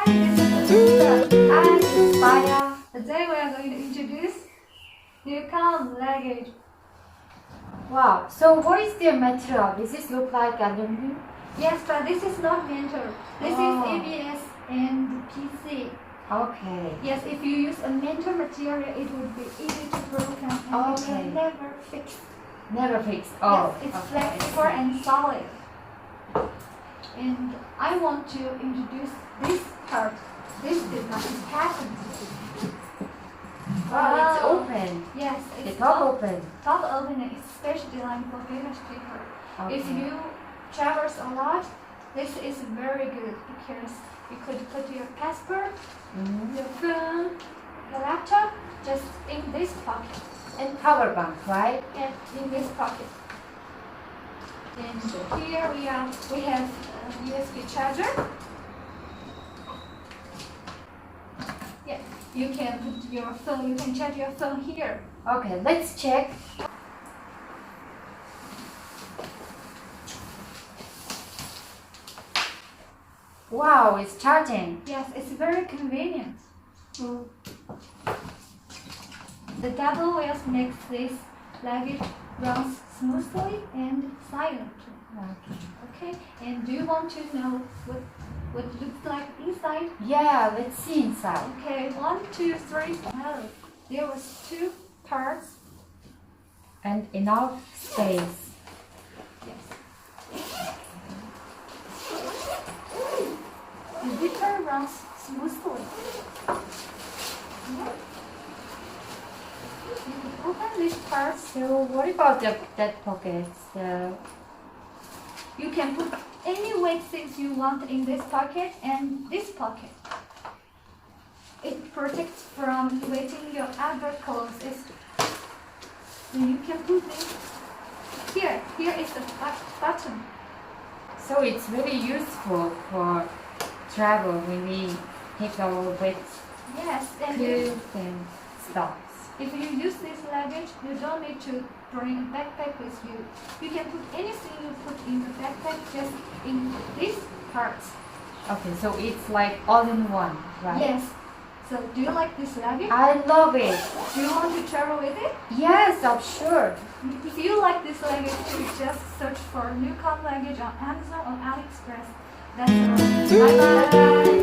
this is Lisa. I'm Inspire. Today we are going to introduce NEWCOM luggage. Wow, so what is their material? Does this look like aluminum? Yes, but this is not metal. This Oh. is ABS and PC. Okay. Yes, if you use a metal material, it would be easy to broken and it Okay. will never fix. Never fixed. Oh, Yes, it's okay. flexible and solid. And I want to introduce this part. This design is patent. Wow, it's open. Yes, The it's top open. top opening is special design for baggage sticker. Okay. If you travel a lot, this is very good because you could put your passport, Mhm. your phone, your laptop just in this pocket. And power bank, right? Yeah, in this pocket. And here we have a USB charger. Yeah, you can put your phone. You can charge your phone here. Okay, let's check. Wow, it's charging. Yes, it's very convenient. The double wheels makes this luggage runs smoothly and silently. Okay. Okay, and do you want to know what it looks like inside? Yeah, let's see inside. Okay, 1, 2, 3. Oh, there was 2 parts. And enough space. Yes. The zipper runs smoothly. Yeah. You can open these parts. So what about that pocket? So You can put any weight things you want in this pocket and this pocket. It protects from weighting your other clothes. So you can put this here. Here is the button. So it's very useful for travel when we take our wet Yes, and clothes and stuff. if you use this luggage, you don't need to bring a backpack with you. You can put anything you put in the backpack just in this part. Okay, so it's like all in one, right? Yes. So do you like this luggage? I love it. Do you want to travel with it? Yes, I'm sure. If you like this luggage, you just search for NEWCOM luggage on Amazon or AliExpress. That's all. Bye bye.